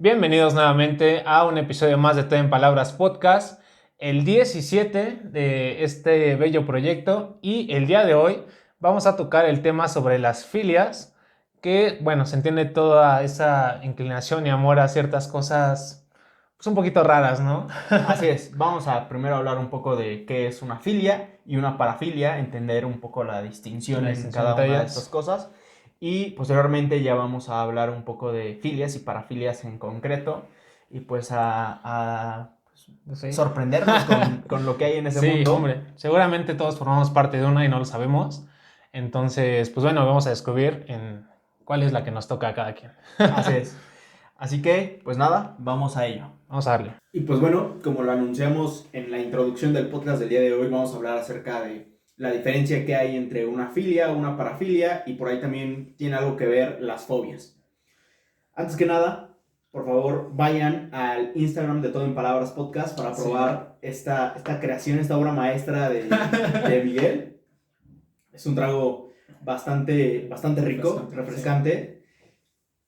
Bienvenidos nuevamente a un episodio más de Todo en Palabras Podcast, el 17 de este bello proyecto, y el día de hoy vamos a tocar el tema sobre las filias, que bueno, se entiende toda esa inclinación y amor a ciertas cosas pues un poquito raras, ¿no? Así es, vamos a primero hablar un poco de qué es una filia y una parafilia, entender un poco la distinción La en distinción cada entre una de estas ellas. cosas y posteriormente ya vamos a hablar un poco de filias y parafilias en concreto y pues pues, Sí. sorprendernos con lo que hay en ese Sí, mundo. hombre, seguramente todos formamos parte de una y no lo sabemos. Entonces, pues bueno, vamos a descubrir en cuál es la que nos toca a cada quien. Así es. Así que, pues nada, vamos a ello. Vamos a darle. Y pues bueno, como lo anunciamos en la introducción del podcast del día de hoy, vamos a hablar acerca de la diferencia que hay entre una filia, una parafilia, y por ahí también tiene algo que ver las fobias. Antes que nada, por favor, vayan al Instagram de Todo en Palabras Podcast para probar esta creación, esta obra maestra de Miguel. Es un trago bastante rico, refrescante.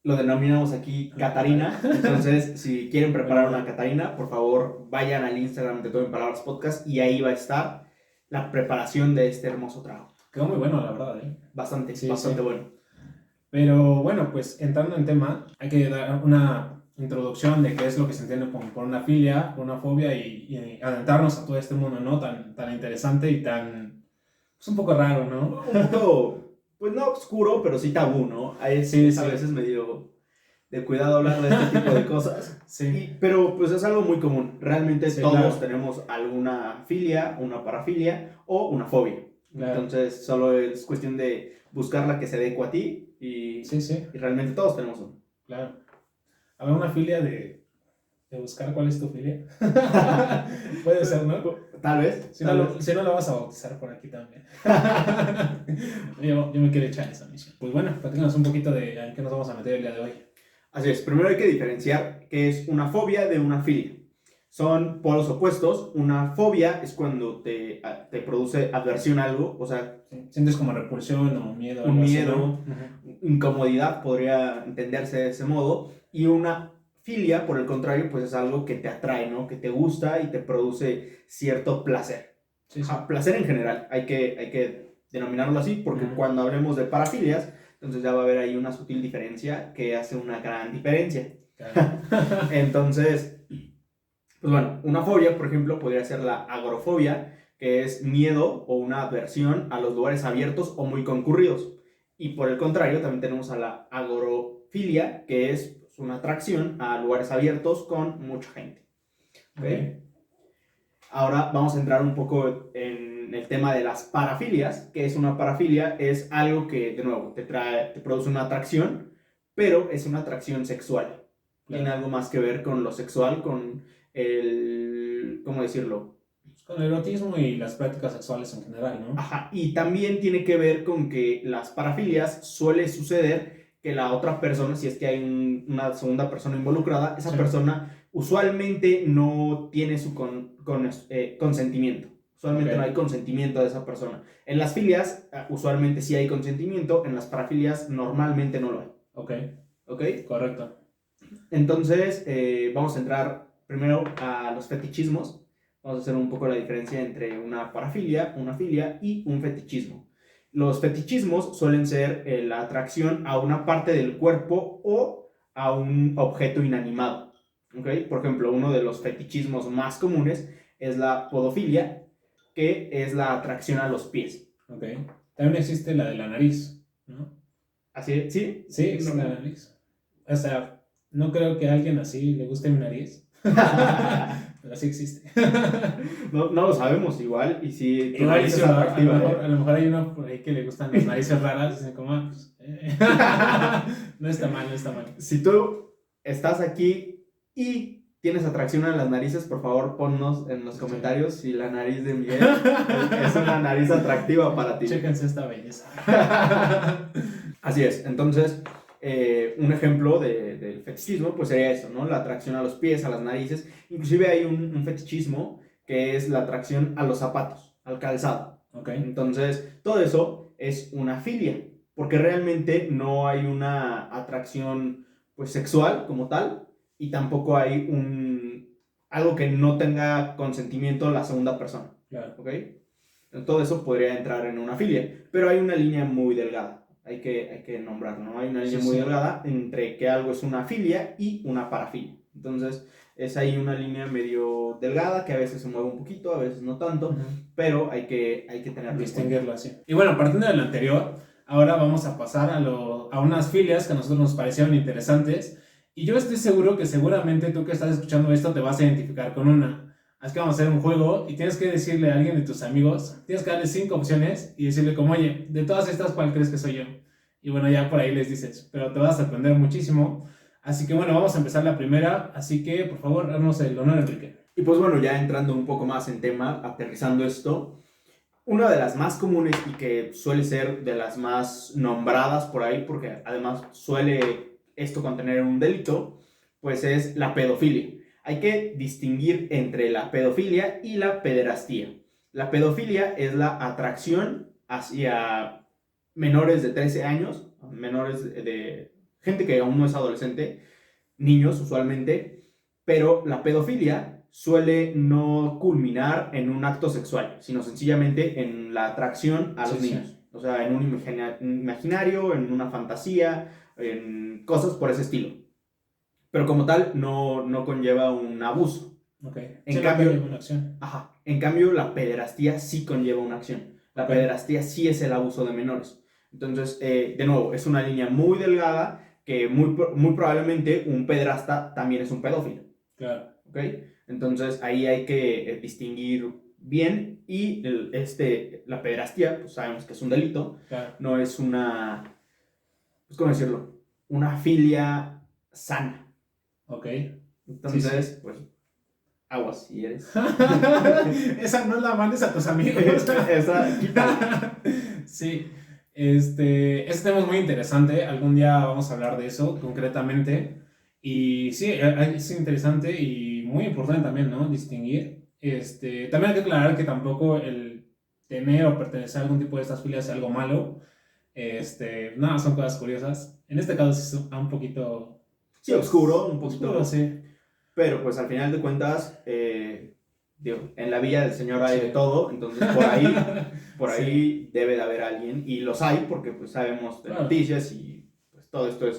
Lo denominamos aquí Catarina. Entonces, si quieren preparar una Catarina, por favor, vayan al Instagram de Todo en Palabras Podcast y ahí va a estar la preparación de este hermoso trago. Quedó muy bueno, la verdad, ¿eh? Bastante Sí. bueno. Pero bueno, pues entrando en tema, hay que dar una introducción de qué es lo que se entiende por una filia, por una fobia y adentrarnos a todo este mundo, ¿no? Tan interesante y tan, pues un poco raro, ¿no? Un poco, pues no oscuro, pero sí tabú, ¿no? A veces medio de cuidado hablar de este tipo de cosas. Sí. Pero pues es algo muy común. Realmente Sí, todos claro. tenemos alguna filia, una parafilia o una fobia. Claro. Entonces solo es cuestión de buscar la que se adecua a ti y realmente todos tenemos uno. Claro. ¿Habrá una filia de buscar cuál es tu filia? Puede ser, ¿no? Tal vez. Si no, lo vas a bautizar por aquí también. yo me quiero echar esa misión. Pues bueno, platícanos un poquito de en qué nos vamos a meter el día de hoy. Así es, primero hay que diferenciar qué es una fobia de una filia. Son polos opuestos. Una fobia es cuando te produce adversión a algo, o sea, sientes como repulsión o miedo. Un miedo, incomodidad podría entenderse de ese modo. Y una filia, por el contrario, pues es algo que te atrae, ¿no? Que te gusta y te produce cierto placer. Sí. Placer en general, hay que denominarlo así, porque cuando hablemos de parafilias, entonces ya va a haber ahí una sutil diferencia que hace una gran diferencia. Claro. Entonces, pues bueno, una fobia, por ejemplo, podría ser la agorafobia, que es miedo o una aversión a los lugares abiertos o muy concurridos. Y por el contrario, también tenemos a la agorofilia, que es una atracción a lugares abiertos con mucha gente. ¿Okay? Ahora vamos a entrar un poco en el tema de las parafilias. ¿Qué es una parafilia? Es algo que, de nuevo, te produce una atracción, pero es una atracción sexual. Claro. Tiene algo más que ver con lo sexual, con el, ¿cómo decirlo? Con el erotismo y las prácticas sexuales en general, ¿no? Ajá, y también tiene que ver con que las parafilias suele suceder que la otra persona, si es que hay una segunda persona involucrada, esa persona usualmente no tiene su consentimiento. Usualmente no hay consentimiento de esa persona. En las filias, usualmente sí hay consentimiento, en las parafilias normalmente no lo hay. Ok. Correcto. Entonces, vamos a entrar primero a los fetichismos. Vamos a hacer un poco la diferencia entre una parafilia, una filia y un fetichismo. Los fetichismos suelen ser la atracción a una parte del cuerpo o a un objeto inanimado. ¿Okay? Por ejemplo, uno de los fetichismos más comunes es la podofilia, que es la atracción a los pies. Ok. También existe la de la nariz, ¿no? ¿Así es? ¿Sí? Sí, es la nariz. O sea, no creo que a alguien así le guste mi nariz. Pero sí existe. No lo sabemos igual. Y si tu igual nariz es atractiva. a lo mejor hay uno por ahí que le gustan las narices raras. Dicen como, pues, no está mal. Si tú estás aquí y tienes atracción a las narices, por favor ponnos en los comentarios si la nariz de Miguel es una nariz atractiva para ti. Chéquense esta belleza. Así es. Entonces, un ejemplo del fetichismo pues sería eso, ¿no? La atracción a los pies, a las narices. Inclusive hay un fetichismo que es la atracción a los zapatos, al calzado. Entonces, todo eso es una filia, porque realmente no hay una atracción pues sexual como tal, y tampoco hay algo que no tenga consentimiento la segunda persona. Claro. ¿Ok? Todo eso podría entrar en una filia, pero hay una línea muy delgada, hay que nombrarlo, ¿no? Hay una línea muy delgada entre que algo es una filia y una parafilia. Entonces, es ahí una línea medio delgada que a veces se mueve un poquito, a veces no tanto, pero hay que tener distinguirlo así. Y bueno, partiendo de lo anterior, ahora vamos a pasar a unas filias que a nosotros nos parecieron interesantes. Y yo estoy seguro que seguramente tú que estás escuchando esto te vas a identificar con una. Así que vamos a hacer un juego y tienes que decirle a alguien de tus amigos, tienes que darle 5 opciones y decirle como, oye, de todas estas, ¿cuál crees que soy yo? Y bueno, ya por ahí les dices, pero te vas a sorprender muchísimo. Así que bueno, vamos a empezar la primera. Así que, por favor, danos el honor, Enrique. Y pues bueno, ya entrando un poco más en tema, aterrizando esto, una de las más comunes y que suele ser de las más nombradas por ahí, porque además suele esto contener un delito, pues es la pedofilia. Hay que distinguir entre la pedofilia y la pederastía. La pedofilia es la atracción hacia menores de 13 años, menores de gente que aún no es adolescente, niños usualmente, pero la pedofilia suele no culminar en un acto sexual, sino sencillamente en la atracción a los niños. O sea, en un imaginario, en una fantasía, en cosas por ese estilo. Pero como tal, no conlleva un abuso. Okay. En cambio, la pederastía sí conlleva una acción. La pederastía sí es el abuso de menores. Entonces, de nuevo, es una línea muy delgada que muy probablemente un pederasta también es un pedófilo. Claro. ¿Ok? Entonces, ahí hay que distinguir bien y la pederastía, pues sabemos que es un delito. Claro. No es una, pues, ¿cómo decirlo? Una filia sana. Ok. Entonces, pues, aguas si eres. Esa no la mandes a tus amigos. Esa, quítala. Sí. Este tema es muy interesante. Algún día vamos a hablar de eso concretamente. Y sí, es interesante y muy importante también, ¿no? Distinguir. También hay que aclarar que tampoco el tener o pertenecer a algún tipo de estas filias es algo malo. Nada, son cosas curiosas. En este caso es un poquito... Sí, oscuro, un poquito. Oscuro, sí. Pero pues al final de cuentas, digo, en la vida del Señor hay de todo, entonces por ahí debe de haber alguien, y los hay porque pues sabemos de noticias y pues todo esto es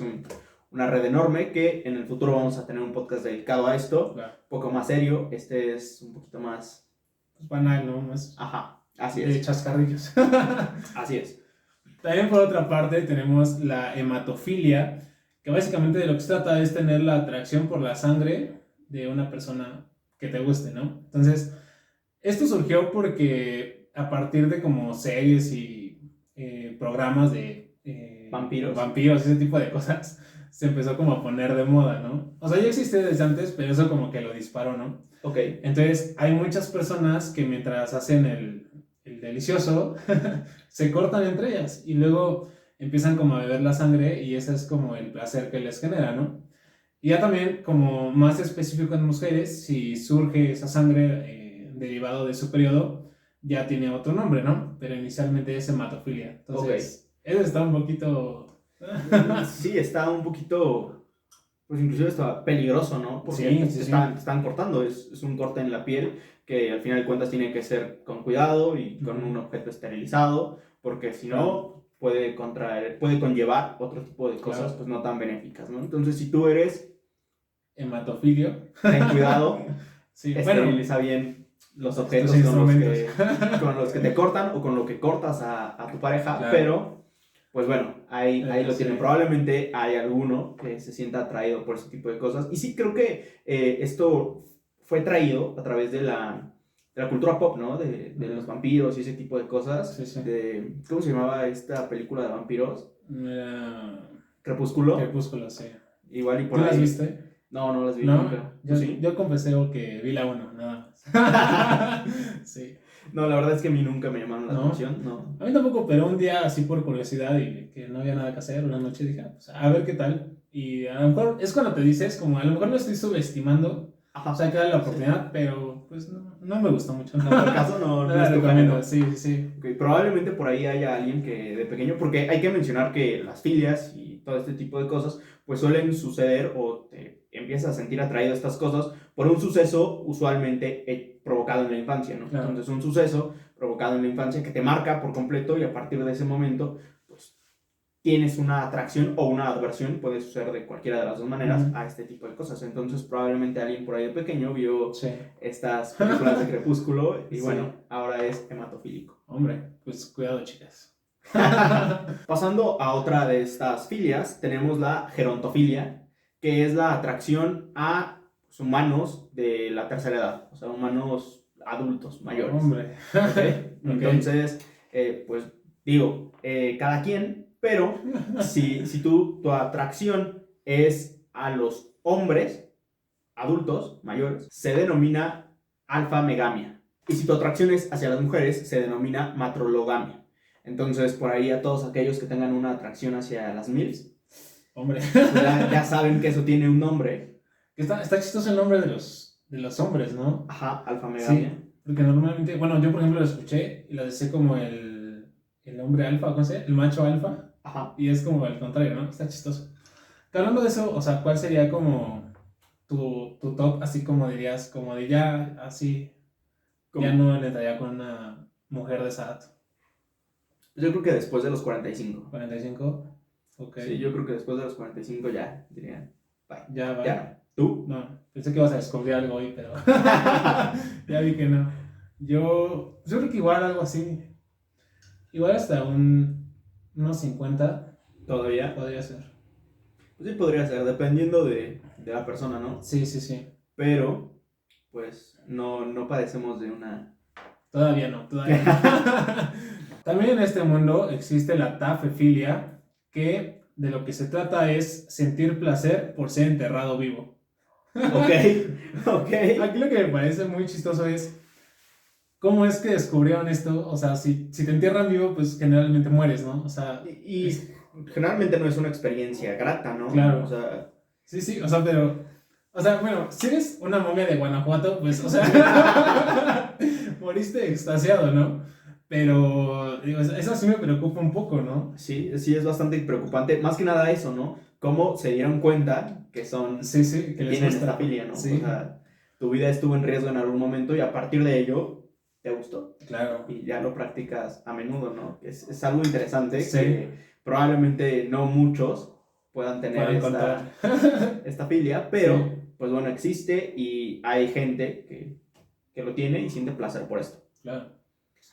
una red enorme que en el futuro vamos a tener un podcast dedicado a esto, un poco más serio. Este es un poquito más... Pues banal, ¿no? Más así de es. Chascarrillos. Así es. También por otra parte tenemos la hematofilia, que básicamente de lo que se trata es tener la atracción por la sangre de una persona que te guste, ¿no? Entonces, esto surgió porque a partir de como series y programas de vampiros, ese tipo de cosas, se empezó como a poner de moda, ¿no? O sea, ya existía desde antes, pero eso como que lo disparó, ¿no? Ok. Entonces, hay muchas personas que mientras hacen el delicioso, se cortan entre ellas y luego empiezan como a beber la sangre y ese es como el placer que les genera, ¿no? Y ya también, como más específico en mujeres, si surge esa sangre derivado de su periodo, ya tiene otro nombre, ¿no? Pero inicialmente es hematofilia. Entonces, eso está un poquito... Sí, está un poquito, pues inclusive está peligroso, ¿no? Porque te están cortando, es un corte en la piel que al final de cuentas tiene que ser con cuidado y con un objeto esterilizado, porque si no puede conllevar otro tipo de cosas pues no tan benéficas, ¿no? Entonces, si tú eres hematofilio, ten cuidado, esteriliza bueno, bien los objetos con los que te cortan o con lo que cortas a tu pareja, pero pues bueno, ahí lo tienen. Probablemente hay alguno que se sienta atraído por ese tipo de cosas, y sí creo que esto fue traído a través de la cultura pop, ¿no? De los vampiros y ese tipo de cosas. ¿Cómo se llamaba esta película de vampiros? Crepúsculo. Crepúsculo, sí. Igual y por ahí. ¿Tú las viste? No las vi ¿No? nunca. Yo confesé que vi la 1, nada más. Sí. No, la verdad es que a mí nunca me llamaron la atención, no. A mí tampoco, pero un día así por curiosidad y que no había nada que hacer, una noche dije, pues, a ver qué tal. Y a lo mejor es cuando te dices, como a lo mejor lo estoy subestimando, o sea, que da la oportunidad, pero pues no me gustó mucho. No, por caso no la es tu recomiendo, género. sí. Okay, probablemente por ahí haya alguien que de pequeño, porque hay que mencionar que las filias y todo este tipo de cosas, pues suelen suceder o te empiezas a sentir atraído a estas cosas por un suceso usualmente provocado en la infancia, ¿no? Claro. Entonces un suceso provocado en la infancia que te marca por completo y a partir de ese momento, pues tienes una atracción o una aversión, puede suceder de cualquiera de las dos maneras, a este tipo de cosas. Entonces probablemente alguien por ahí de pequeño vio estas películas de Crepúsculo y bueno, ahora es hematofílico. Hombre, pues cuidado, chicas. Pasando a otra de estas filias, tenemos la gerontofilia, que es la atracción a humanos de la tercera edad, o sea, humanos adultos, mayores. Hombre. ¿Okay? Entonces, pues digo, cada quien, pero si tu atracción es a los hombres adultos, mayores, se denomina alfa-megamia. Y si tu atracción es hacia las mujeres, se denomina matrologamia. Entonces, por ahí a todos aquellos que tengan una atracción hacia las MILFs, hombre, pues ya saben que eso tiene un nombre. Está chistoso el nombre de los hombres, ¿no? Ajá, alfa-megamia. Sí, porque normalmente, bueno, yo por ejemplo lo escuché y lo decía como el hombre alfa, ¿cómo se llama? El macho alfa. Ajá. Y es como al contrario, ¿no? Está chistoso. Que hablando de eso, o sea, ¿cuál sería como tu top, así como dirías, como de ya, así, ¿Cómo? ya no le entraría con una mujer de esa edad? Yo creo que después de los 45. 45, ok. Sí, yo creo que después de los 45 ya dirían, bye. Ya, va. Ya. ¿Tú? No, pensé que ibas a descubrir algo hoy, pero ya vi que no. Yo creo que igual algo así. Igual hasta unos 50 ¿Todavía? podría ser. Pues sí, podría ser, dependiendo de la persona, ¿no? Sí. Pero, pues, no padecemos de una... Todavía no. También en este mundo existe la tafefilia, que de lo que se trata es sentir placer por ser enterrado vivo. Ok. Aquí lo que me parece muy chistoso es cómo es que descubrieron esto. O sea, si te entierran vivo, pues generalmente mueres, ¿no? O sea, Y generalmente no es una experiencia grata, ¿no? Claro. O sea... Sí, o sea, pero... O sea, bueno, si eres una momia de Guanajuato, pues, o sea, moriste extasiado, ¿no? Pero, digo, eso sí me preocupa un poco, ¿no? Sí, es bastante preocupante. Más que nada eso, ¿no? Cómo se dieron cuenta que son... Sí, que les tienen gusta. esta filia, ¿no? Sí. O sea, tu vida estuvo en riesgo en algún momento y a partir de ello te gustó. Claro. Y ya lo practicas a menudo, ¿no? Es algo interesante Sí. que probablemente no muchos puedan tener esta filia, pero Sí. pues bueno, existe y hay gente que lo tiene y siente placer por esto. Claro.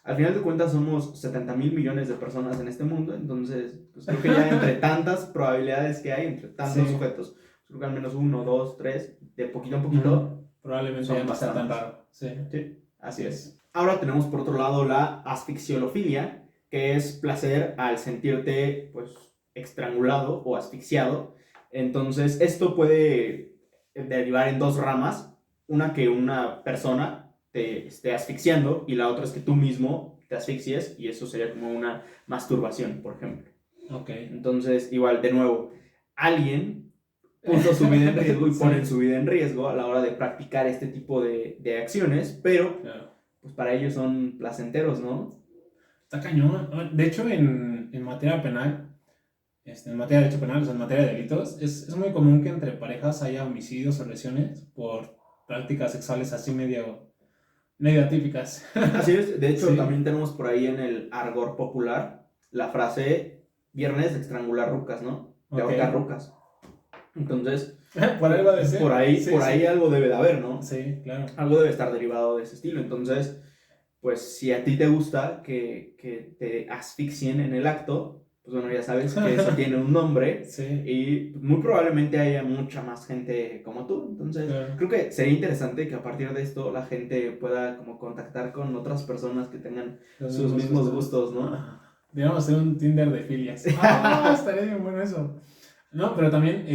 Al final de cuentas somos 70,000 millones de personas en este mundo, entonces pues creo que ya entre tantas probabilidades que hay, entre tantos sujetos, creo que al menos 1, 2, 3, de poquito en poquito, probablemente son ya no sea tan bastantes. raro. Sí. Sí, así es. Ahora tenemos por otro lado la asfixiolofilia, que es placer al sentirte pues estrangulado o asfixiado. Entonces esto puede derivar en dos ramas, una que una persona te esté asfixiando y la otra es que tú mismo te asfixies y eso sería como una masturbación, por ejemplo. Ok. Entonces, igual, de nuevo, alguien puso su vida en riesgo y pone su vida en riesgo a la hora de practicar este tipo de acciones, pero pues para ellos son placenteros, ¿no? Está cañón. De hecho, en materia penal, en materia de derecho penal, o sea, en materia de delitos, es muy común que entre parejas haya homicidios o lesiones por prácticas sexuales así medio atípicas. Así es, de hecho también tenemos por ahí en el argot popular la frase viernes de estrangular rucas, ¿no? De ahorcar rucas. Entonces, por ahí va a ser. Por ahí algo debe de haber, ¿no? Sí, claro. Algo debe estar derivado de ese estilo. Entonces, pues si a ti te gusta que te asfixien en el acto, pues bueno, ya sabes que eso tiene un nombre. Sí. Y muy probablemente haya mucha más gente como tú. Entonces, creo que sería interesante que a partir de esto la gente pueda como contactar con otras personas que tengan sus mismos gustos, ¿no? Digamos, hacer un Tinder de filias. Estaría bien bueno eso. No, pero también,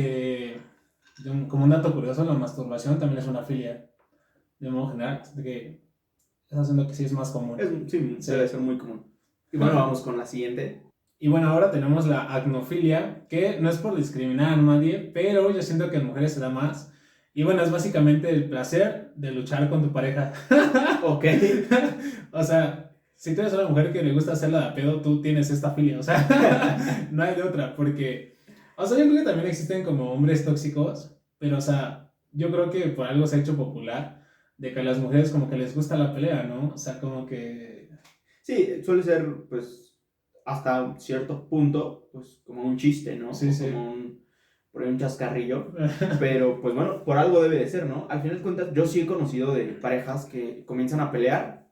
como un dato curioso, la masturbación también es una filia. De modo general, de que es haciendo que sí es más común. Sí, debe ser muy común. Y bueno, vamos con la siguiente. Y bueno, ahora tenemos la agnofilia, que no es por discriminar a nadie, pero yo siento que en mujeres se da más. Y bueno, es básicamente el placer de luchar con tu pareja. Ok. O sea, si tú eres una mujer que le gusta hacerla de a pedo, tú tienes esta filia. O sea, no hay de otra. Porque, o sea, yo creo que también existen como hombres tóxicos. Pero, o sea, yo creo que por algo se ha hecho popular de que a las mujeres como que les gusta la pelea, ¿no? O sea, como que... Sí, suele ser, pues, hasta cierto punto, pues, como un chiste, ¿no? Sí, O sí. como por ahí un chascarrillo. Pero, pues bueno, por algo debe de ser, ¿no? Al final de cuentas, yo sí he conocido de parejas que comienzan a pelear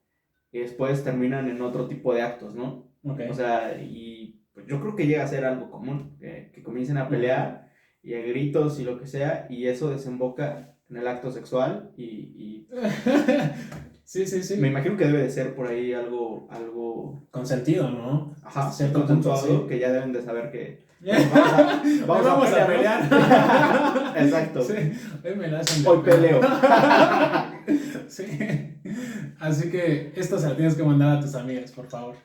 y después terminan en otro tipo de actos, ¿no? Okay. O sea, y pues yo creo que llega a ser algo común, que comiencen a pelear y a gritos y lo que sea, y eso desemboca en el acto sexual y Sí, sí, sí. me imagino que debe de ser por ahí algo Consentido, ¿no? ajá, Cierto consensuado, punto, sí. que ya deben de saber que Vamos a pelear. Exacto. Sí, hoy me la hacen de Hoy peleo. Sí. Así que esto se lo tienes que mandar a tus amigas, por favor.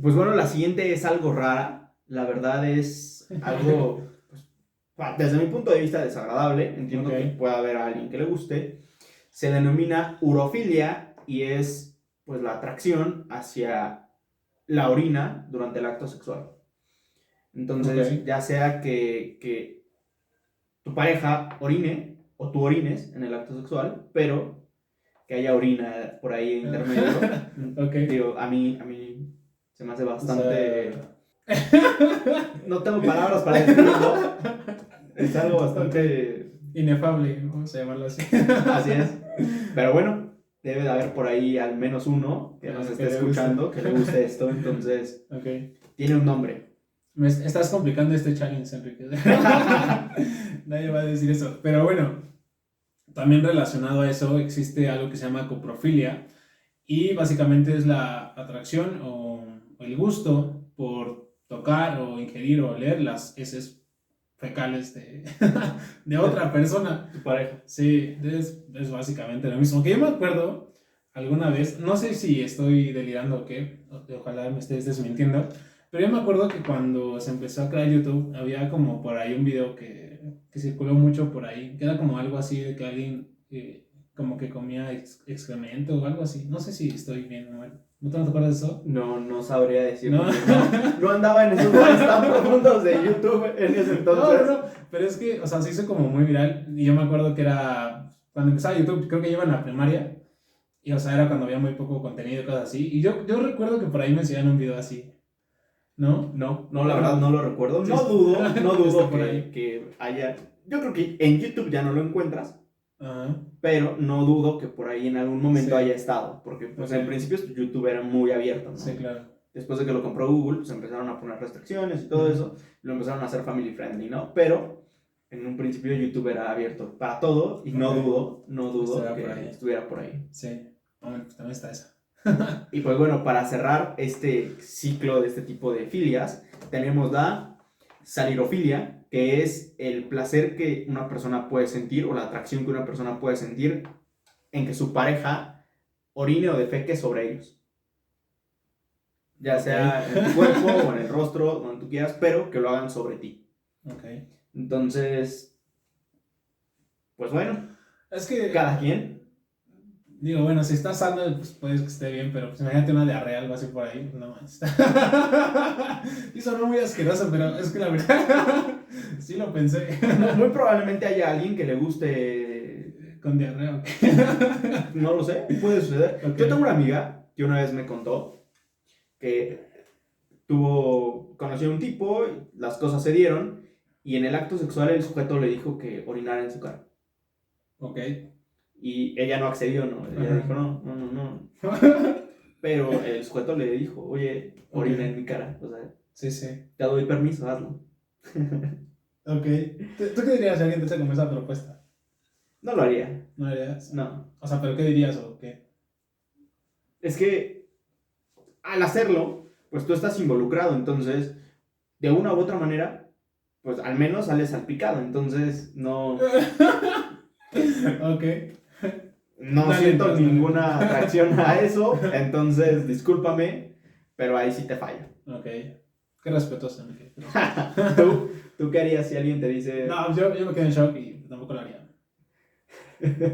Pues bueno, la siguiente es algo rara. La verdad es algo, pues, desde mi punto de vista, desagradable. Entiendo que pueda haber a alguien que le guste. Se denomina urofilia y es, pues, la atracción hacia la orina durante el acto sexual. Entonces, ya sea que tu pareja orine o tú orines en el acto sexual, pero que haya orina por ahí en intermedio. Digo, a mí se me hace bastante... O sea... No tengo palabras para describirlo. Es algo bastante... Inefable, vamos a llamarlo así. Así es. Pero bueno, debe de haber por ahí al menos uno que nos esté escuchando, que le guste esto. Entonces, tiene un nombre. Me estás complicando este challenge, Enrique. Nadie va a decir eso. Pero bueno, también relacionado a eso existe algo que se llama coprofilia. Y básicamente es la atracción o el gusto por tocar o ingerir o oler las heces fecales de otra persona. Tu pareja. Sí, es básicamente lo mismo. Que yo me acuerdo alguna vez, no sé si estoy delirando o qué, ojalá me estés desmintiendo, pero yo me acuerdo que cuando se empezó a crear YouTube, había como por ahí un video que circuló mucho por ahí, que era como algo así de que alguien como que comía excremento o algo así. No sé si estoy bien o mal. ¿No te acuerdas de eso? No sabría decir. No. No andaba en esos lugares tan profundos de YouTube en ese entonces. No, pero es que, o sea, se hizo como muy viral. Y yo me acuerdo que era cuando empezaba YouTube, creo que yo iba en la primaria. Y, o sea, era cuando había muy poco contenido y cosas así. Y yo recuerdo que por ahí me enseñaron un video así. ¿No? No, la verdad no lo recuerdo. No dudo por ahí. que haya. Yo creo que en YouTube ya no lo encuentras. Ajá. Pero no dudo que por ahí en algún momento haya estado. Porque, pues, en principio YouTube era muy abierto, ¿no? Sí, claro. Después de que lo compró Google, pues empezaron a poner restricciones y todo eso. Y lo empezaron a hacer family friendly, ¿no? Pero en un principio YouTube era abierto para todo. Y no dudo que estuviera por ahí. Sí. Bueno, pues también está esa. Y pues bueno, para cerrar este ciclo de este tipo de filias, tenemos la salirofilia, que es el placer que una persona puede sentir o la atracción que una persona puede sentir en que su pareja orine o defeque sobre ellos. Ya sea en tu cuerpo o en el rostro, donde tú quieras, pero que lo hagan sobre ti. Entonces, pues bueno, es que cada quien. Digo, bueno, si está sano, pues puedes que esté bien, pero pues imagínate una diarrea, algo así por ahí, no más. Y sonó muy asqueroso, pero es que la verdad, sí lo pensé. Muy probablemente haya alguien que le guste con diarrea. No lo sé, puede suceder. Yo tengo una amiga que una vez me contó que conoció a un tipo, las cosas se dieron, y en el acto sexual el sujeto le dijo que orinara en su cara. Y ella no accedió, ¿no? Ella dijo, no. Pero el sujeto le dijo, oye, orina en mi cara. O sea, sí. Te doy permiso, hazlo. ¿Tú qué dirías si alguien te hace como esa propuesta? No lo haría. ¿No harías? No. O sea, ¿pero qué dirías o qué? Es que al hacerlo, pues tú estás involucrado, entonces, de una u otra manera, pues al menos sales salpicado, entonces no... No siento ninguna atracción a eso, entonces discúlpame, pero ahí sí te fallo. Qué respetuoso. ¿Tú qué harías si alguien te dice...? No, yo me quedé en shock y tampoco lo haría.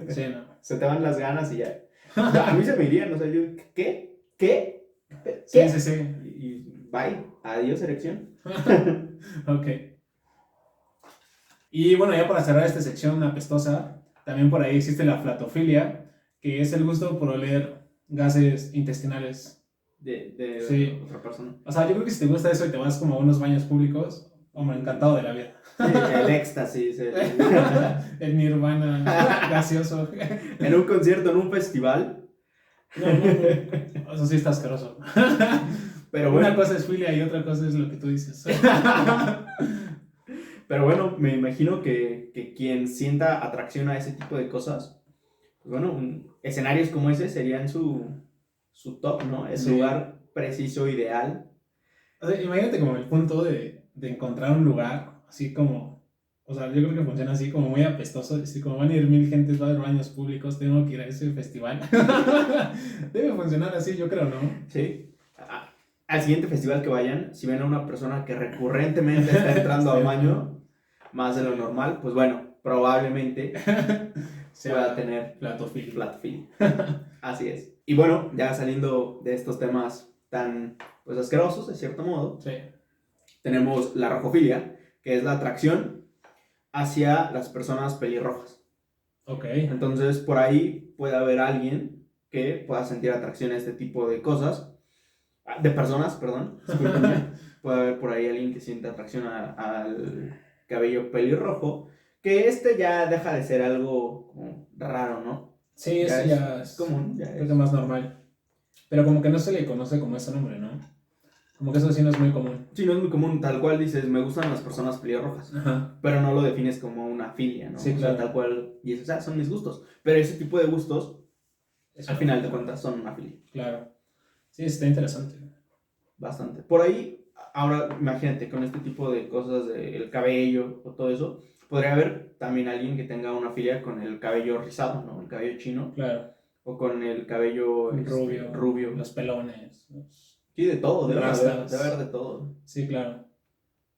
Sí, no. Se te van las ganas y ya. O sea, a mí se me irían, o sea, yo, ¿qué? ¿Qué? Sí, ¿Qué? sí, sí. Y bye, adiós erección. Ok. Y bueno, ya para cerrar esta sección apestosa, también por ahí existe la flatofilia, que es el gusto por oler gases intestinales. De Sí. otra persona. O sea, yo creo que si te gusta eso y te vas como a unos baños públicos, hombre, encantado de la vida. Sí, el éxtasis. El nirvana gaseoso. En un concierto, en un festival. No, eso sí está asqueroso. Pero Una bueno, cosa es filia y otra cosa es lo que tú dices. pero bueno, me imagino que quien sienta atracción a ese tipo de cosas, pues bueno, escenarios como ese serían su top, ¿no? El Sí. lugar preciso, ideal. O sea, imagínate como el punto de encontrar un lugar así como, o sea, yo creo que funciona así como muy apestoso, así como van a ir 1000 gentes, va a haber baños públicos, tengo que ir a ese festival. Debe funcionar así, yo creo, ¿no? Sí. Al siguiente festival que vayan, si ven a una persona que recurrentemente está entrando al baño, más de lo normal, pues bueno, probablemente pueda tener flatofilia. flatofilia. Así es. Y bueno, ya saliendo de estos temas tan pues asquerosos, de cierto modo, Sí. tenemos la rojofilia, que es la atracción hacia las personas pelirrojas. Ok. Entonces, por ahí puede haber alguien que pueda sentir atracción a este tipo de cosas, de personas, perdón, discúlpenme. Puede haber por ahí alguien que sienta atracción al cabello pelirrojo, que ya deja de ser algo como raro, ¿no? Sí, eso ya es común, ya creo es que más normal. Pero como que no se le conoce como ese nombre, ¿no? Como que eso sí no es muy común. Sí, no es muy común, tal cual dices, me gustan las personas pelirrojas, Ajá. pero no lo defines como una filia, ¿no? Sí, O claro. sea, tal cual, y eso, o sea, son mis gustos. Pero ese tipo de gustos, Eso al final de cuentas, son una filia. Claro. Sí, está interesante. Bastante. Por ahí, ahora imagínate, con este tipo de cosas del cabello o todo eso, podría haber también alguien que tenga una filia con el cabello rizado, ¿no? El cabello chino. Claro. O con el cabello rubio. Los pelones. Sí, de todo, debe rastas. haber de todo. Sí, claro.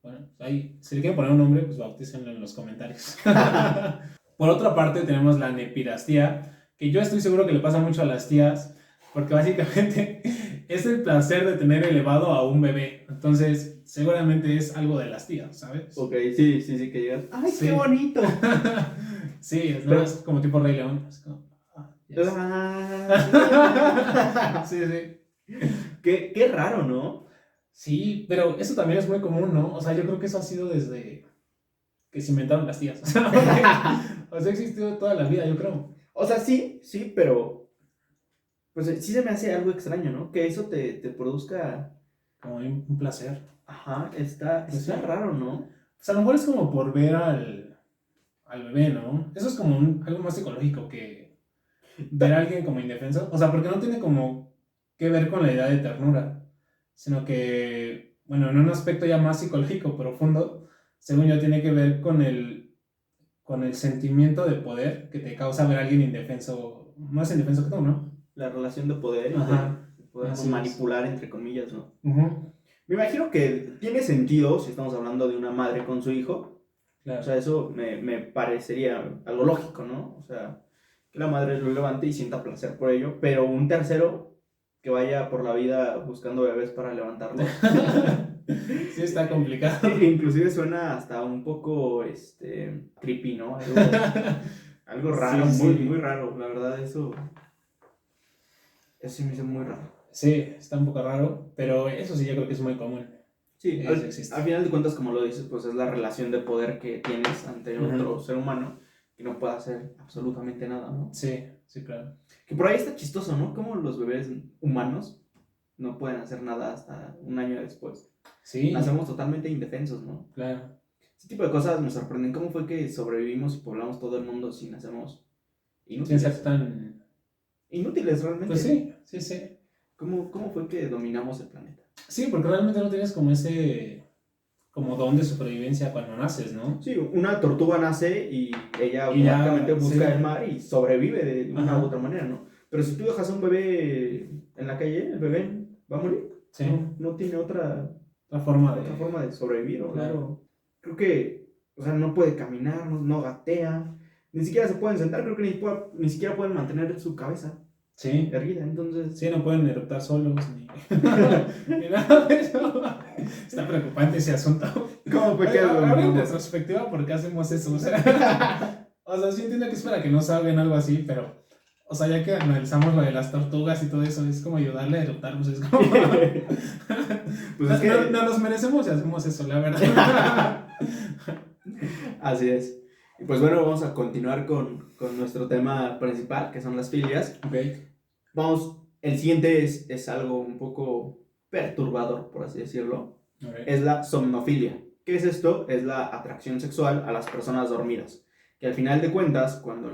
Bueno, ahí, si le quieren poner un nombre, pues bautícenlo en los comentarios. Por otra parte, tenemos la nepirastía, que yo estoy seguro que le pasa mucho a las tías, porque básicamente es el placer de tener elevado a un bebé. Entonces, seguramente es algo de las tías, ¿sabes? Ok, sí, que llegas. ¡Ay, Sí. qué bonito! Sí, es como tipo Rey León. Es como, yes. Sí, sí. Qué raro, ¿no? Sí, pero eso también es muy común, ¿no? O sea, yo creo que eso ha sido desde que se inventaron las tías. O sea, ha existido toda la vida, yo creo. O sea, sí, pero pues sí se me hace algo extraño, ¿no? Que eso te produzca... Como un placer. Ajá, está sí. raro, ¿no? Pues a lo mejor es como por ver al bebé, ¿no? Eso es como algo más psicológico que ver a alguien como indefenso. O sea, porque no tiene como que ver con la idea de ternura, sino que, bueno, en un aspecto ya más psicológico, profundo, según yo, tiene que ver con el sentimiento de poder que te causa ver a alguien indefenso, más indefenso que tú, ¿no? La relación de poder y de poder manipular, entre comillas, ¿no? Uh-huh. Me imagino que tiene sentido si estamos hablando de una madre con su hijo. Claro. O sea, eso me parecería algo lógico, ¿no? O sea, que la madre lo levante y sienta placer por ello, pero un tercero que vaya por la vida buscando bebés para levantarlo. Sí, está complicado. Inclusive suena hasta un poco creepy, ¿no? Algo raro, sí. Muy raro, la verdad, eso sí me hizo muy raro. Sí, está un poco raro, pero eso sí yo creo que es muy común. Sí, al final de cuentas, como lo dices, pues es la relación de poder que tienes ante otro ser humano que no puede hacer absolutamente nada, ¿no? Sí, claro. Que por ahí está chistoso, ¿no? Como los bebés humanos no pueden hacer nada hasta un año después. Sí. Nacemos totalmente indefensos, ¿no? Claro. Ese tipo de cosas me sorprenden. ¿Cómo fue que sobrevivimos y poblamos todo el mundo si nacemos inútiles? Sin ser tan... Inútiles, realmente. Pues sí. ¿Cómo fue que dominamos el planeta? Sí, porque realmente no tienes como ese... como don de supervivencia cuando naces, ¿no? Sí, una tortuga nace y ella automáticamente busca el mar y sobrevive de una u otra manera, ¿no? Pero si tú dejas a un bebé en la calle, el bebé va a morir. Sí. No tiene otra forma de sobrevivir, ¿no? Claro. Creo que, o sea, no puede caminar, no gatea, ni siquiera se pueden sentar, creo que ni siquiera pueden mantener su cabeza Sí. erguida, entonces... Sí, no pueden eruptar solos ni nada de eso. Está preocupante ese asunto. ¿Cómo fue que algo? Ahora en retrospectiva, ¿por qué hacemos eso? O sea, sí entiendo que es para que no salgan algo así, pero, o sea, ya que analizamos lo de las tortugas y todo eso, es como ayudarle a eruptar, pues es como... Pues es que... no nos merecemos y hacemos eso, la verdad. Así es. Y pues bueno, vamos a continuar con nuestro tema principal, que son las filias. Ok. Vamos, el siguiente es algo un poco perturbador, por así decirlo. Okay. Es la somnofilia. ¿Qué es esto? Es la atracción sexual a las personas dormidas. Que al final de cuentas, cuando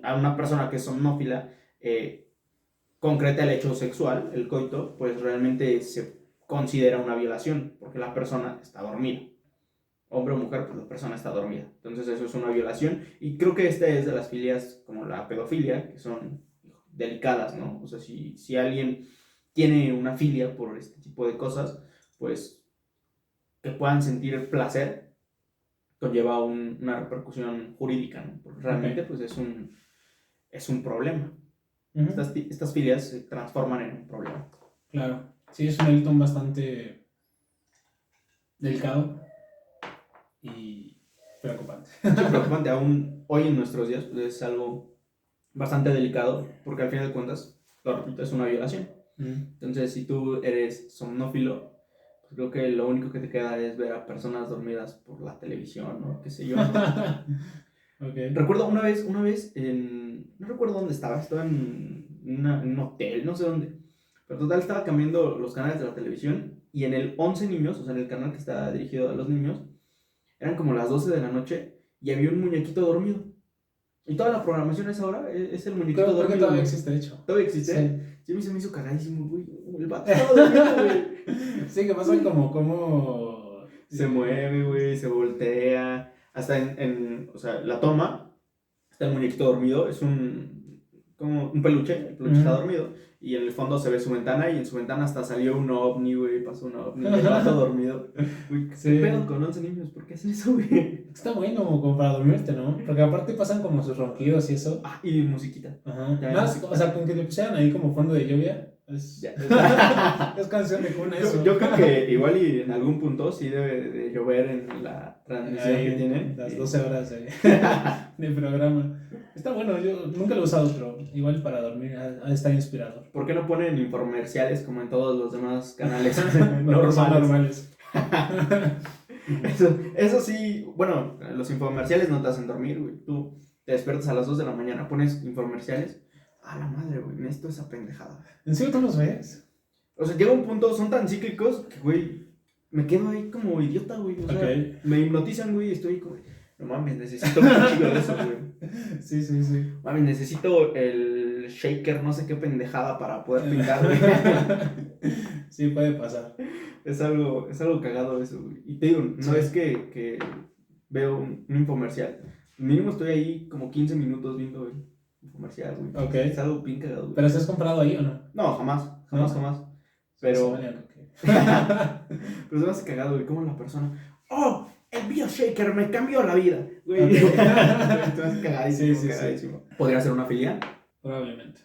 a una persona que es somnófila concreta el hecho sexual, el coito, pues realmente se considera una violación, porque la persona está dormida. Hombre o mujer, pues la persona está dormida. Entonces eso es una violación. Y creo que esta es de las filias como la pedofilia, que son delicadas, ¿no? O sea, si alguien tiene una filia por este tipo de cosas, pues que puedan sentir placer conlleva una repercusión jurídica, ¿no? Porque realmente pues es un problema. Uh-huh. Estas filias se transforman en un problema. Claro. Sí, es un delito bastante delicado y preocupante. Sí, preocupante. Aún hoy en nuestros días pues, es algo bastante delicado, porque al final de cuentas, lo repito, es una violación. Entonces, si tú eres somnófilo, pues creo que lo único que te queda es ver a personas dormidas por la televisión, ¿no? Qué sé yo, ¿no? Okay. Recuerdo una vez no recuerdo dónde estaba en un hotel, no sé dónde, pero total estaba cambiando los canales de la televisión y en el 11 niños, o sea, en el canal que está dirigido a los niños, eran como las 12 de la noche y había un muñequito dormido. Y toda la programación a esa hora es el muñequito dormido. Creo que todavía existe, de hecho. ¿Todavía existe? Sí. Sí, a mí se me hizo cagadísimo, güey. El vato estaba dormido, güey. Sí, que pasa como... Se mueve, güey, se voltea. Hasta o sea, la toma, está el muñequito dormido, es como un peluche, el peluche está dormido. Y en el fondo se ve su ventana y en su ventana hasta salió un ovni, güey, pasó un ovni, el vato dormido. Güey, ¿qué pedo con 11 niños? ¿Por qué hacen eso, güey? Está bueno como para dormirte, ¿no? Porque aparte pasan como sus ronquidos y eso. Ah, y musiquita. Ajá. Ya, Más, o sea, con que le pusieran ahí como fondo de lluvia. Es canción de cuna eso. Yo creo que igual y en algún punto sí debe de llover en la transmisión ahí, que tienen. Las 12 horas de programa. Está bueno, yo nunca lo he usado, pero igual para dormir está inspirador. ¿Por qué no ponen infomerciales como en todos los demás canales normales? Eso sí, bueno, los infomerciales no te hacen dormir, güey. Tú te despiertas a las 2 de la mañana, pones infomerciales. A la madre, güey, necesito esa pendejada. ¿En serio tú los ves? O sea, llega un punto, son tan cíclicos que, güey, me quedo ahí como idiota, güey. O sea, me hipnotizan, güey, y estoy como, no mames, necesito un chico de eso, güey. Sí. Mames, necesito el shaker, no sé qué pendejada para poder pintar, güey. Sí, puede pasar. Es algo cagado eso, güey. Y te digo, una vez que veo un infomercial, mínimo estoy ahí como 15 minutos viendo el infomercial, güey. Ok. Es algo bien cagado, güey. ¿Pero has comprado ahí o no? No, jamás. ¿No? Pero... Okay. Pero se me hace cagado, güey, como la persona... ¡Oh! El BioShaker me cambió la vida, güey. Okay. Se me hace cagadísimo, Sí. cagadísimo. ¿Podría ser una filia? Probablemente.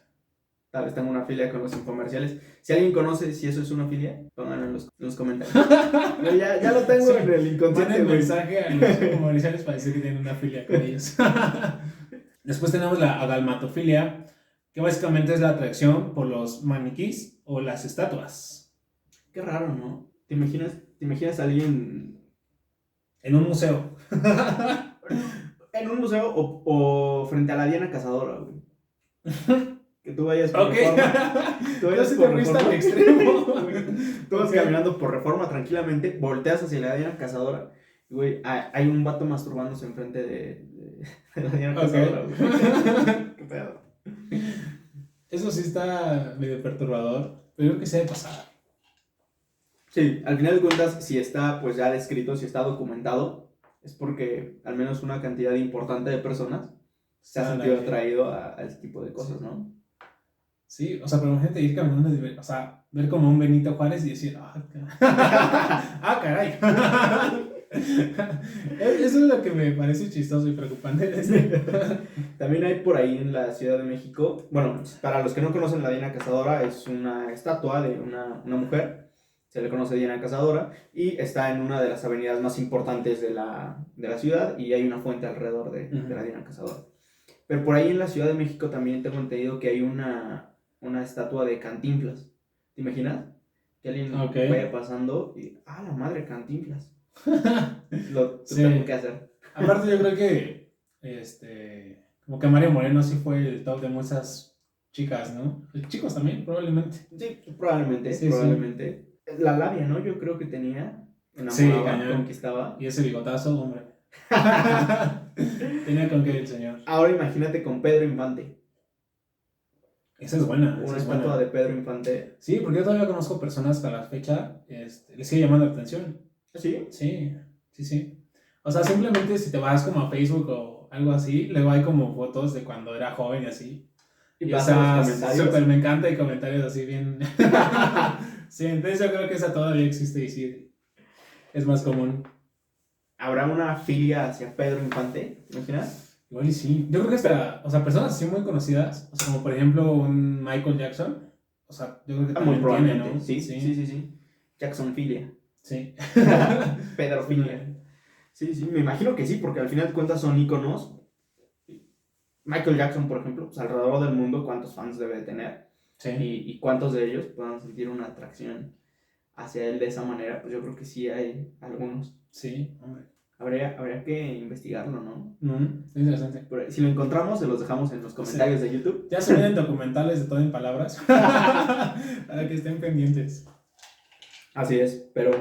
Tal vez tengo una filia con los infomerciales. Si alguien conoce si eso es una filia, pónganlo en los comentarios. Pero ya lo tengo en el inconsciente, Manden güey. mensaje a los comerciales para decir que tienen una filia con ellos. Después tenemos la agalmatofilia, que básicamente es la atracción por los maniquís o las estatuas. Qué raro, ¿no? ¿Te imaginas a alguien En un museo. en un museo o frente a la Diana Cazadora, güey? Que tú vayas por Reforma. Tú vayas por Reforma. Al extremo. Tú vas caminando por Reforma tranquilamente, volteas hacia la Diana Cazadora y, güey, hay un vato masturbándose enfrente de la Diana Cazadora, güey. Qué pedo. Eso sí está medio perturbador, pero yo creo que se debe pasar. Sí, al final de cuentas, si está pues ya descrito, si está documentado, es porque al menos una cantidad importante de personas se ha sentido atraído a ese tipo de cosas, ¿no? Sí, o sea, pero imagínate ir caminando, o sea, ver como un Benito Juárez y decir, ah, caray. Eso es lo que me parece chistoso y preocupante de También hay por ahí en la Ciudad de México, bueno, para los que no conocen la Diana Cazadora, es una estatua de una mujer, se le conoce Diana Cazadora, y está en una de las avenidas más importantes de la ciudad, y hay una fuente alrededor de la Diana Cazadora. Pero por ahí en la Ciudad de México también tengo entendido que hay una estatua de Cantinflas. ¿Te imaginas? Que alguien vaya pasando y, la madre, Cantinflas. Lo tengo que hacer. Aparte yo creo que como que Mario Moreno sí fue el top de muchas chicas, ¿no? Chicos también, probablemente. Sí, probablemente. Sí. La labia, ¿no? Yo creo que tenía, enamoraba, conquistaba. Y ese bigotazo, hombre. Tenía con qué el señor. Ahora imagínate con Pedro Infante. Esa es buena. Una estatua de Pedro Infante. Sí, porque yo todavía conozco personas que a la fecha les sigue llamando la atención. ¿Sí? Sí. O sea, simplemente si te vas como a Facebook o algo así, luego hay como fotos de cuando era joven y así. Y pasan los comentarios. Súper me encanta, y comentarios así bien. Sí, entonces yo creo que esa todavía existe y sí, es más común. ¿Habrá una filia hacia Pedro Infante? ¿Te imaginas? Igual y sí. Yo creo que hasta, o sea, personas así muy conocidas, o sea, como por ejemplo un Michael Jackson, o sea, yo creo que también tiene, ¿no? Sí. Jackson filia. Sí. Pedro filia. Sí, me imagino que sí, porque al final de cuentas son íconos. Michael Jackson, por ejemplo, pues alrededor del mundo, ¿cuántos fans debe tener? Sí. Y cuántos de ellos puedan sentir una atracción hacia él de esa manera. Pues yo creo que sí hay algunos. Sí, hombre. Habría que investigarlo, ¿no? Es interesante. Pero si lo encontramos, se los dejamos en los comentarios de YouTube. Ya se vienen documentales de todo en palabras para que estén pendientes. Así es, pero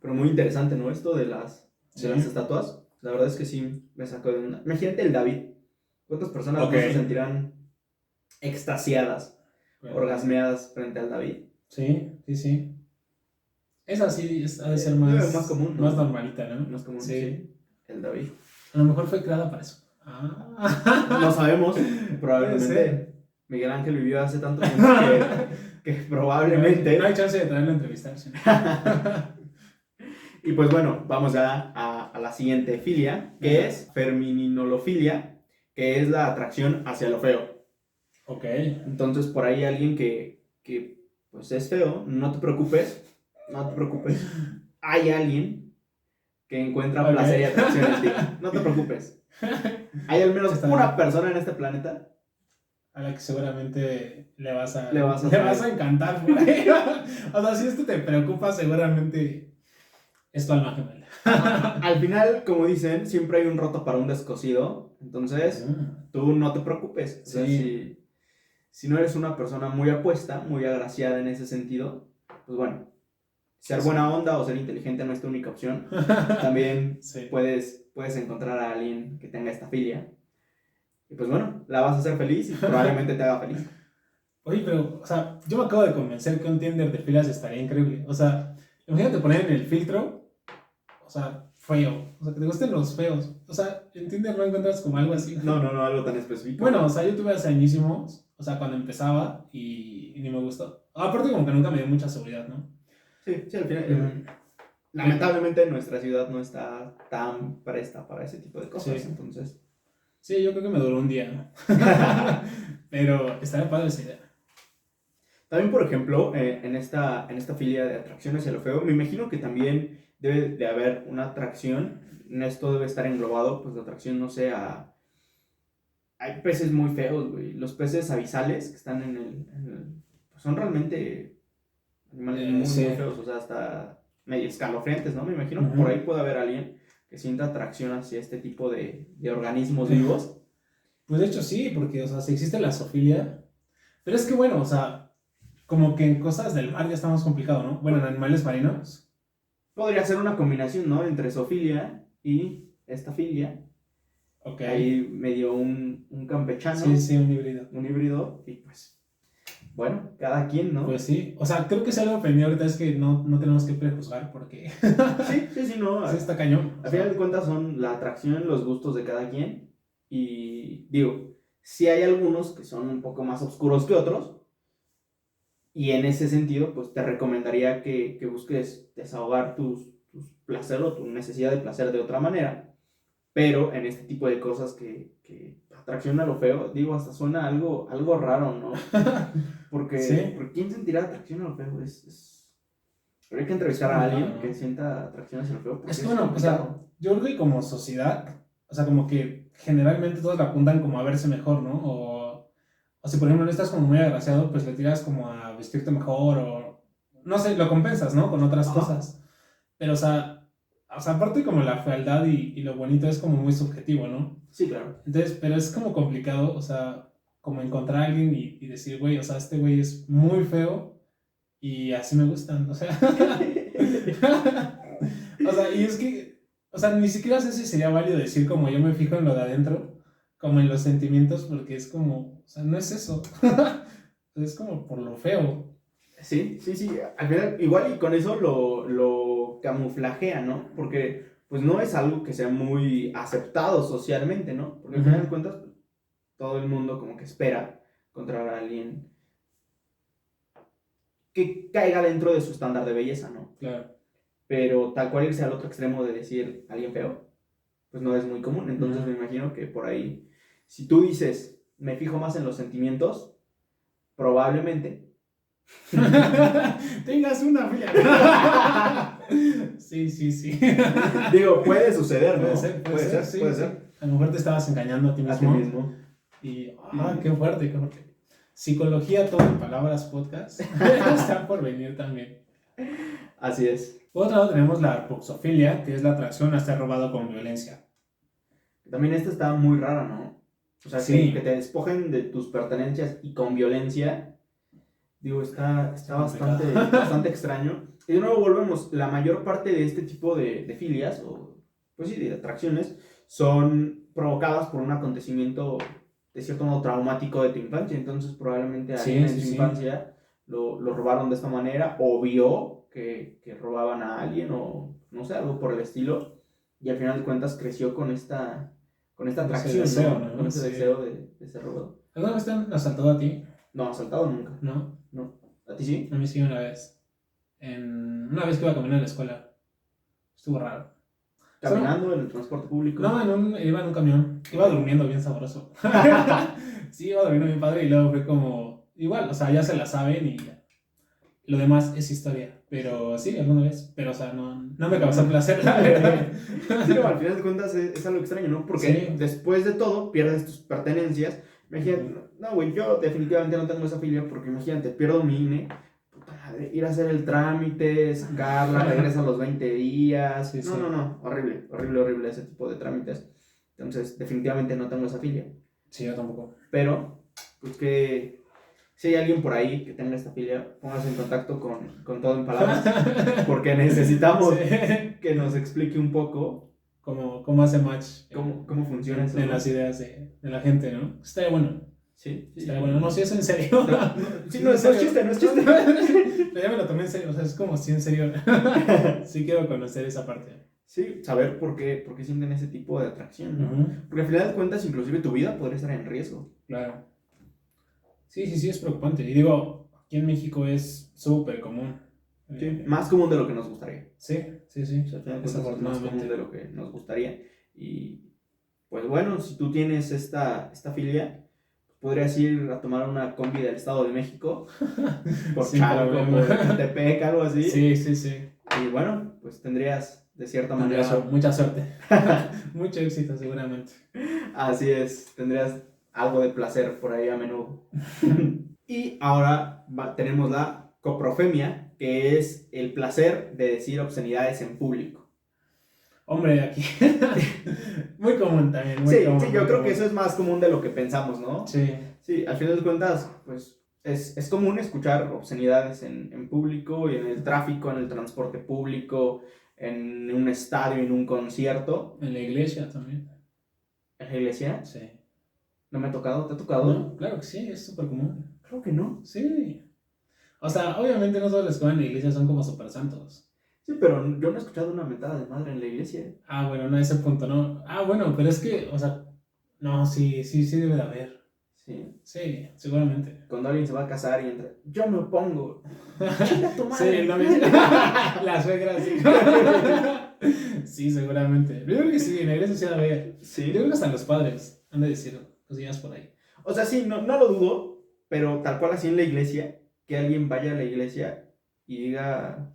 muy interesante, ¿no? Esto de las estatuas. La verdad es que sí me sacó de una. Imagínate el David. ¿Cuántas personas no se sentirán extasiadas, orgasmeadas frente al David? Sí. Esa sí ha de ser más común, ¿no? Más normalita, ¿no? Más común, sí. El David. A lo mejor fue creada para eso. No sabemos, probablemente. Miguel Ángel vivió hace tanto tiempo que probablemente. No hay chance de traerlo a entrevistarse. Y pues bueno, vamos ya a la siguiente filia, que es femininolofilia, que es la atracción hacia lo feo. Ok. Entonces, por ahí alguien que pues es feo, no te preocupes. Hay alguien que encuentra placer y atracción en ti. No te preocupes. Hay al menos una persona en este planeta a la que seguramente le vas a encantar. O sea, si esto te preocupa, seguramente es tu alma gemela. Al final, como dicen, siempre hay un roto para un descosido. Entonces, tú no te preocupes. O sea, si no eres una persona muy apuesta, muy agraciada en ese sentido, pues bueno, ser buena onda o ser inteligente no es tu única opción. También puedes encontrar a alguien que tenga esta filia. Y pues bueno, la vas a hacer feliz y probablemente te haga feliz. Oye, pero, o sea, yo me acabo de convencer que un Tinder de filas estaría increíble. O sea, imagínate poner en el filtro, o sea, feo. O sea, que te gusten los feos. O sea, en Tinder no encuentras como algo así. No, algo tan específico. Bueno, o sea, yo tuve hace añísimos, o sea, cuando empezaba y ni me gustó. Aparte como que nunca me dio mucha seguridad, ¿no? Sí, al final. Lamentablemente nuestra ciudad no está tan presta para ese tipo de cosas, entonces. Sí, yo creo que me duró un día, ¿no? Pero estaría padre esa idea. También, por ejemplo, en esta filia de atracciones hacia lo feo, me imagino que también debe de haber una atracción. En esto debe estar englobado, pues la atracción, no sé, hay peces muy feos, güey. Los peces abisales que están en el pues son realmente animales muy feos, o sea, hasta medio escalofriantes, ¿no? Me imagino que por ahí puede haber alguien que sienta atracción hacia este tipo de organismos vivos. Pues de hecho sí, porque, o sea, si existe la zoofilia, pero es que bueno, o sea, como que en cosas del mar ya está más complicado, ¿no? Bueno, en animales marinos. Podría ser una combinación, ¿no? Entre zoofilia y esta filia. Ok. Ahí medio un campechano. Sí, un híbrido. Un híbrido y pues, bueno, cada quien, ¿no? Pues sí, o sea, creo que si algo aprendí ahorita es que no tenemos que prejuzgar porque... sí, no. Sí, está cañón. Al final de cuentas son la atracción, los gustos de cada quien. Y digo, sí hay algunos que son un poco más oscuros que otros. Y en ese sentido, pues te recomendaría que busques desahogar tus placer o tu necesidad de placer de otra manera. Pero en este tipo de cosas que atracción a lo feo, digo, hasta suena algo raro, ¿no? Porque ¿quién sentirá atracción a lo feo? Pero hay que entrevistar a alguien que sienta atracción hacia lo feo. Es que bueno, o sea, yo creo que como sociedad, o sea, como que generalmente todos la apuntan como a verse mejor, ¿no? O si por ejemplo no estás como muy agraciado, pues le tiras como a vestirte mejor o, no sé, lo compensas, ¿no? Con otras cosas. Pero, o sea, aparte como la fealdad y lo bonito es como muy subjetivo, ¿no? Sí, claro. Entonces, pero es como complicado, o sea, como encontrar a alguien y decir, güey, o sea, este güey es muy feo y así me gustan, o sea. O sea, y es que, o sea, ni siquiera sé si sería válido decir como yo me fijo en lo de adentro, como en los sentimientos, porque es como, o sea, no es eso. Es como por lo feo. Sí. Al final, igual y con eso lo camuflajea, ¿no? Porque pues no es algo que sea muy aceptado socialmente, ¿no? Porque al final de cuentas, todo el mundo como que espera encontrar a alguien que caiga dentro de su estándar de belleza, ¿no? Claro. Pero tal cual irse al otro extremo de decir alguien feo, pues no es muy común. Entonces me imagino que por ahí, si tú dices, me fijo más en los sentimientos, probablemente tengas una filia. Sí. Digo, puede suceder, ¿no? Puede ser. A lo mejor te estabas engañando a ti mismo. Y, qué fuerte. Psicología, todo en palabras podcast. Está por venir también. Así es. Por otro lado tenemos la poxofilia, que es la atracción a ser robado con violencia. También esta está muy rara, ¿no? O sea, sí. que te despojen de tus pertenencias y con violencia. Digo, está bastante extraño. Y de nuevo volvemos, la mayor parte de este tipo de filias, o pues sí, de atracciones, son provocadas por un acontecimiento de cierto modo traumático de tu infancia. Entonces probablemente alguien en tu infancia lo robaron de esta manera, o vio que robaban a alguien, o no sé, algo por el estilo. Y al final de cuentas creció con esta atracción, deseo, ¿no? Con ese deseo de ser robado. ¿Alguna vez te han asaltado a ti? No, asaltado nunca. ¿No? ¿A ti sí? A mí sí, una vez. Una vez que iba a caminar a la escuela. Estuvo raro. ¿Caminando en el transporte público? No, iba en un camión. Iba durmiendo bien sabroso. Sí, iba durmiendo bien padre y luego fue como... Igual, o sea, ya se la saben y lo demás es historia. Pero sí, alguna vez. Pero, o sea, no me causó placer, la verdad. Sí, no, al final de cuentas es algo extraño, ¿no? Porque después de todo pierdes tus pertenencias. Imagínate, no, güey, yo definitivamente no tengo esa filia porque imagínate, pierdo mi INE. Puta madre, ir a hacer el trámite, sacarla, regresa a los 20 días. No, horrible ese tipo de trámites. Entonces, definitivamente no tengo esa filia. Sí, yo tampoco. Pero, pues que si hay alguien por ahí que tenga esta filia, póngase en contacto con Todo en Palabras, porque necesitamos que nos explique un poco cómo hace match. ¿Cómo funciona eso? En las ideas de la gente, ¿no? Estaría bueno. Sí. Estaría bueno. No, si es en serio. No es chiste. Pero ya me lo tomé en serio, o sea, es como si en serio. Sí quiero conocer esa parte. Sí, saber por qué sienten ese tipo de atracción, ¿no? Porque al final de cuentas, inclusive tu vida podría estar en riesgo. Claro. Sí, es preocupante. Y digo, aquí en México es súper común. Sí, más común de lo que nos gustaría. Sí. O sea, al final de cuentas es más común de lo que nos gustaría. Y pues bueno, si tú tienes esta filia, podrías ir a tomar una combi del Estado de México por Chalco, por Tepec, algo así. Sí. Y bueno, pues tendrías de cierta manera mucha suerte. Mucho éxito seguramente. Así es, tendrías algo de placer por ahí a menudo. Y ahora tenemos la coprofemia, que es el placer de decir obscenidades en público. Hombre, aquí muy común también. Sí, yo creo que eso es más común de lo que pensamos, ¿no? Sí, al final de cuentas, pues es común escuchar obscenidades en público y en el tráfico, en el transporte público, en un estadio, en un concierto. En la iglesia también. ¿En la iglesia? Sí. ¿No me ha tocado? ¿Te ha tocado? No, claro que sí, es súper común. Creo que no. Sí. O sea, obviamente no todos los que van a la iglesia son como súper santos. Sí, pero yo no he escuchado una mentada de madre en la iglesia. Bueno, no, ese punto no. Bueno, pero es que, o sea, no, sí debe de haber. Sí. Sí, seguramente. Cuando alguien se va a casar y entra, yo me opongo. Chinga tu Sí, madre. el novio. La suegra, sí. Sí, seguramente. Yo creo que sí, en la iglesia sí ha de haber. Sí. Yo creo que hasta los padres han de decir cosillas por ahí. O sea, sí, no lo dudo, pero tal cual así en la iglesia, que alguien vaya a la iglesia y diga,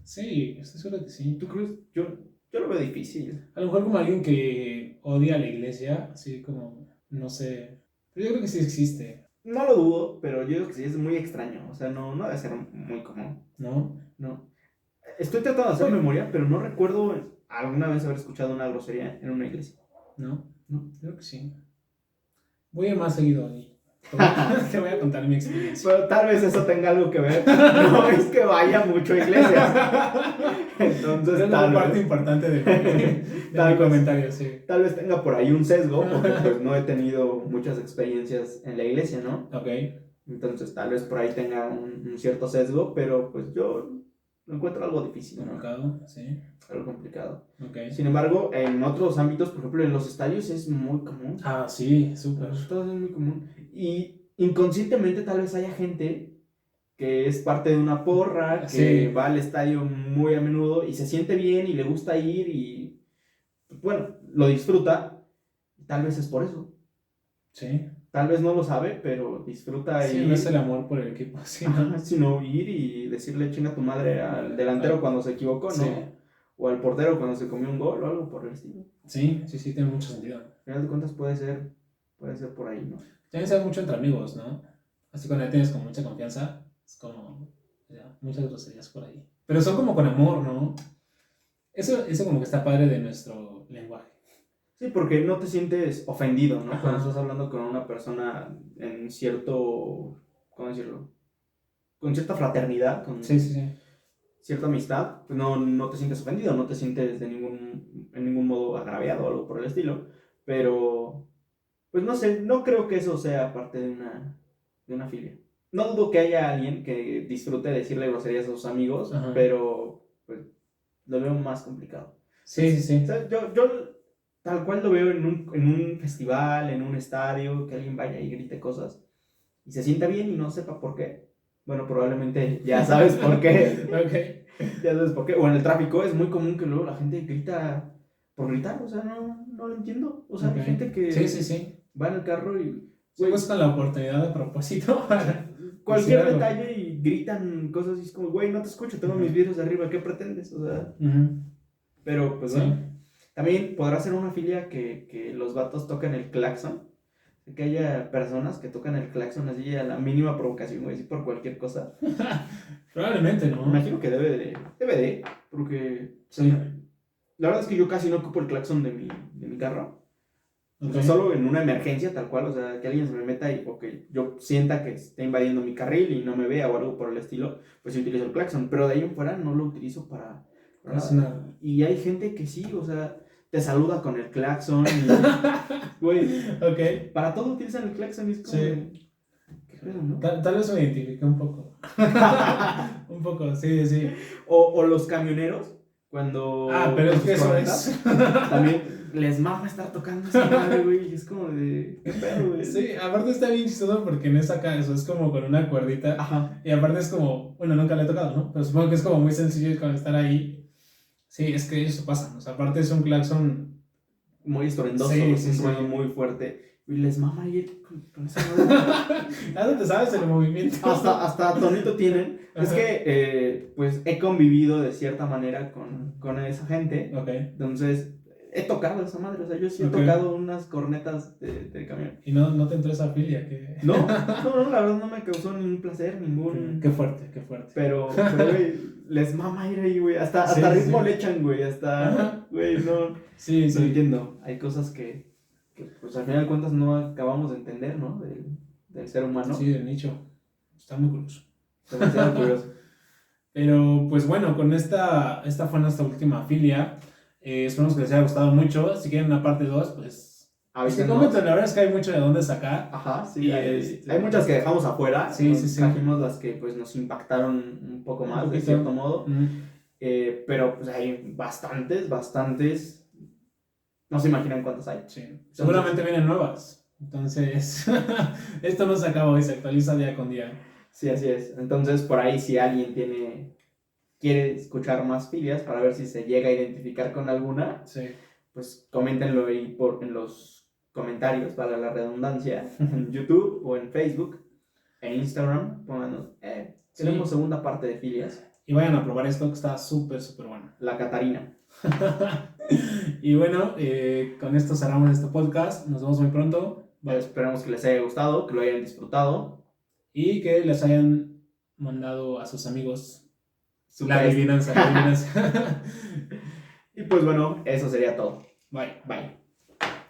Sí, estoy seguro que sí. ¿tú crees? Yo lo veo difícil. A lo mejor como alguien que odia a la iglesia, así como, no sé. Pero yo creo que sí existe, No lo dudo, pero yo digo que sí es muy extraño. O sea, no debe ser muy común. ¿no? No. Estoy tratando de hacer memoria, pero no recuerdo alguna vez haber escuchado una grosería en una iglesia. ¿No? ¿No? Creo que sí. Voy a ir más seguido ahí. Te voy a contar mi experiencia. Pero tal vez eso tenga algo que ver. No es que vaya mucho a iglesias. Entonces, Es una parte importante de mi comentario, sí. Tal vez tenga por ahí un sesgo, porque pues no he tenido muchas experiencias en la iglesia, ¿no? Ok. Entonces tal vez por ahí tenga un cierto sesgo, pero pues yo lo encuentro algo difícil, ¿no? Complicado, sí. Algo complicado. Ok. Sin embargo, en otros ámbitos, por ejemplo, en los estadios es muy común. Ah, sí, En súper. los estadios es muy común. Y inconscientemente tal vez haya gente que es parte de una porra, que Sí. va al estadio muy a menudo y se siente bien y le gusta ir y, bueno, lo disfruta. Tal vez es por eso. Sí. Tal vez no lo sabe, pero disfruta Sí, ir. no es el amor por el equipo, sí, Ajá, ¿no? sino ir y decirle chinga tu madre al delantero cuando se equivocó, ¿no? Sí. O al portero cuando se comió un gol o algo por el estilo. Sí, tiene mucho sentido. Al final de cuentas puede ser por ahí, ¿no? También se da mucho entre amigos, ¿no? Así cuando ya tienes como mucha confianza, es como ya, muchas groserías por ahí. Pero son como con amor, ¿no? Eso como que está padre de nuestro lenguaje. Sí, porque no te sientes ofendido, ¿no? Ajá. Cuando estás hablando con una persona en cierto, ¿cómo decirlo? Con cierta fraternidad, con Sí. cierta amistad, pues no te sientes ofendido, no te sientes en ningún modo agraviado o algo por el estilo, pero, pues no sé, no creo que eso sea parte de una filia. No dudo que haya alguien que disfrute de decirle groserías a sus amigos, Ajá. pero, pues, lo veo más complicado. Sí. O sea, yo tal cual lo veo en un festival, en un estadio, que alguien vaya y grite cosas y se sienta bien y no sepa por qué. Bueno, probablemente ya sabes por qué. Ok. Ya sabes por qué. O en el tráfico es muy común que luego la gente grita por gritar, o sea, no lo entiendo. O sea, Ok. hay gente que Sí. va en el carro y Sí, buscan la oportunidad a propósito para cualquier decir algo. detalle y gritan cosas y es como, güey, no te escucho, tengo Ujú. mis vidrios de arriba, ¿qué pretendes? O sea, Ujú. pero pues Sí. bueno. También podrá ser una filia que los vatos toquen el claxon. Que haya personas que tocan el claxon así a la mínima provocación, güey, así por cualquier cosa. Probablemente, ¿no? Me imagino que debe de, porque Sí. la verdad es que yo casi no ocupo el claxon de mi carro. Ok. O sea, solo en una emergencia tal cual, o sea, que alguien se me meta y o que yo sienta que está invadiendo mi carril y no me vea o algo por el estilo, pues sí utilizo el claxon, pero de ahí en fuera no lo utilizo para Casi nada. Y hay gente que sí, o sea, te saluda con el claxon y, güey, Ok. para todo utilizan el claxon y es como, Sí. ¿qué pedo, no? Tal vez me identifique un poco. Un poco, sí. O los camioneros, cuando Pero con es que sus eso cornetas, es. también les mama estar tocando esa madre, güey, y es como de, ¿qué pedo, güey? Sí, aparte está bien chistoso porque no es acá, eso es como con una cuerdita. Ajá. Y aparte es como, bueno, nunca le he tocado, ¿no? Pero supongo que es como muy sencillo con estar ahí. Sí, es que eso pasa. O sea, aparte es un claxon. Muy estruendoso, Sí, es un sí. ruido muy fuerte. Y les mama ir con esa madre. ¿A dónde sabes el movimiento? Hasta tonito tienen. Es Ajá. que, pues, he convivido de cierta manera con esa gente. Ok. Entonces, he tocado esa madre. O sea, yo sí he Ok. tocado unas cornetas de camión. Y no te entró esa filia que. No, la verdad no me causó ningún placer, ningún. Qué fuerte. Pero, güey, les mama ir ahí, güey. Hasta Sí, ritmo sí. le echan, güey. Hasta, Ajá. güey, no. Sí. No entiendo. Hay cosas que, pues, al final de cuentas no acabamos de entender, ¿no? Del ser humano. Sí, del nicho. Está muy curioso. Demasiado curioso. Pero pues bueno, con esta fue nuestra última filia. Esperamos que les haya gustado mucho. Si quieren una parte 2, pues que comenten. La verdad es que hay mucho de dónde sacar. Ajá, sí. Y, hay muchas que dejamos afuera. Sí. Trajimos las que pues nos impactaron un poco más, de cierto modo. Pero pues hay bastantes. No se imaginan cuántas hay. Sí. Seguramente vienen nuevas. Entonces, esto no se acaba hoy, se actualiza día con día. Sí, así es. Entonces, por ahí si alguien quiere escuchar más filias para ver si se llega a identificar con alguna, Sí. pues coméntenlo ahí en los comentarios, para la redundancia, en YouTube o en Facebook, en Instagram, pónganos, tenemos Sí. segunda parte de filias, Y vayan a probar esto que está súper, súper bueno. la Catarina. Y bueno, con esto cerramos este podcast. Nos vemos muy pronto. Bye. Esperemos que les haya gustado, que lo hayan disfrutado. Y que les hayan mandado a sus amigos la Super. adivinanza. Y pues bueno, eso sería todo. Bye. Bye.